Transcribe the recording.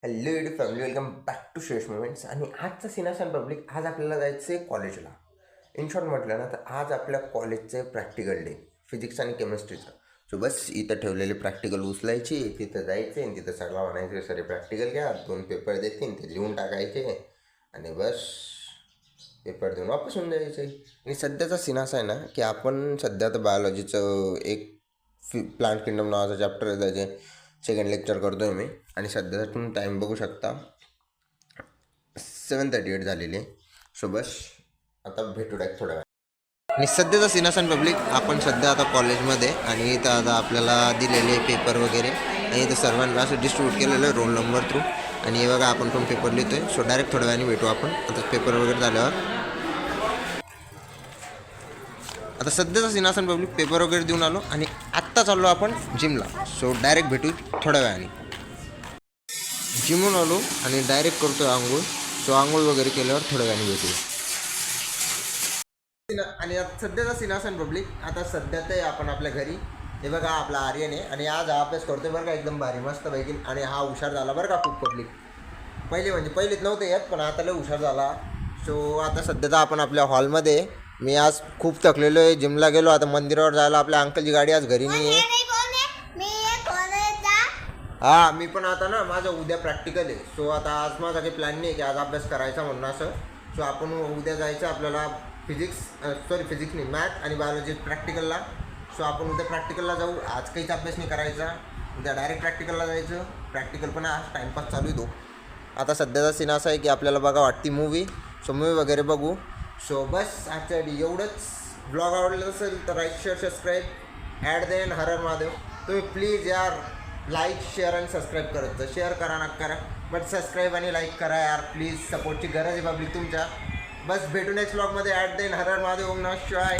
Hello YouTube family, welcome back to Shreshtha moments. आणि आजचा सिनासन public, आज आपल्याला जायचं आहे कॉलेजला. इन शॉर्ट म्हटलं ना तर आज आपल्या कॉलेजचं प्रॅक्टिकल डे, फिजिक्स आणि केमिस्ट्रीचं. सो बस इथं ठेवलेले प्रॅक्टिकल उचलायची, तिथं जायचे आणि तिथं सगळा म्हणायचे सर प्रॅक्टिकल घ्या, 2 पेपर देतील ते लिहून टाकायचे आणि बस पेपर देऊन वापस होऊन जायचे. आणि सध्याचा सीन असा आहे ना की आपण सध्या तर बायोलॉजीचं एक प्लांट किंगडम नावाचा चॅप्टर आहे, त्याचे सेकंड लेक्चर करतो आहे मी. आणि सध्याचा तुम्ही टाईम बघू शकता 7:38 झालेली आहे. सो बस आता भेटू डायरेक्ट थोड्या वेळ. आणि सध्याचा सिनासन पब्लिक, आपण सध्या आता कॉलेजमध्ये आणि इथं आता आपल्याला दिलेले पेपर वगैरे आणि इथं सर्वांना असं डिस्ट्रीब्यूट केलेलं आहे रोल नंबर थ्रू. आणि हे बघा आपण पण पेपर लिहितो आहे. सो डायरेक्ट थोड्या वेळाने भेटू आपण आता पेपर वगैरे झाल्यावर. आता सध्याचा सिनासन पब्लिक पेपर वगैरे देऊन आलो आणि आत्ता चाललो आपण जिमला. सो डायरेक्ट भेटू थोड्या वेळाने. जिमून आलो आणि डायरेक्ट करतो आंघोळ. सो आंघोळ वगैरे केल्यावर थोड्या वेळाने भेटू. आणि सध्याचा सिनासन पब्लिक, आता सध्या ते आपण आपल्या घरी. हे बघा आपला आर्यन आहे आणि आज हा अभ्यास करतोय बरं का, एकदम भारी मस्त पैकी. आणि हा हुशार झाला बरं का खूप पब्लिक. पहिलेच नव्हते येत पण आता लय हुशार झाला. सो आता सध्या तर आपण आपल्या हॉलमध्ये. मी आज खूप थकलेलो आहे, जिमला गेलो. आता मंदिरावर जायला आपल्या अंकलची गाडी आज घरी नाही आहे. हां, मी पण आता ना माझं उद्या प्रॅक्टिकल आहे. सो आता आज माझा काही प्लॅन नाही की आज अभ्यास करायचा म्हणून असं. सो आपण उद्या जायचं आपल्याला फिजिक्स नाही, मॅथ आणि बायोलॉजी प्रॅक्टिकलला. सो आपण उद्या प्रॅक्टिकलला जाऊ. आज काहीच अभ्यास नाही करायचा, उद्या डायरेक्ट प्रॅक्टिकलला जायचं. प्रॅक्टिकल पण आज टाईमपास चालू आहे तो. आता सध्याचा सीन असा आहे की आपल्याला बघा वाटती मूवी. सो मूवी वगैरे बघू. सो बस आजच्या एवढंच. ब्लॉग आवडला असेल तर like, share, subscribe. At the end हर हर महादेव. तुम्ही प्लीज यार लाईक, शेअर आणि सबस्क्राईब करत जा. शेअर करा ना करा, बट सबस्क्राईब आणि लाईक करा यार प्लीज. सपोर्टची गरज आहे पब्लिक तुमच्या. बस भेटू नेक्स्ट ब्लॉगमध्ये. ॲट द एंड हर हर महादेव. ओम नमः शिवाय.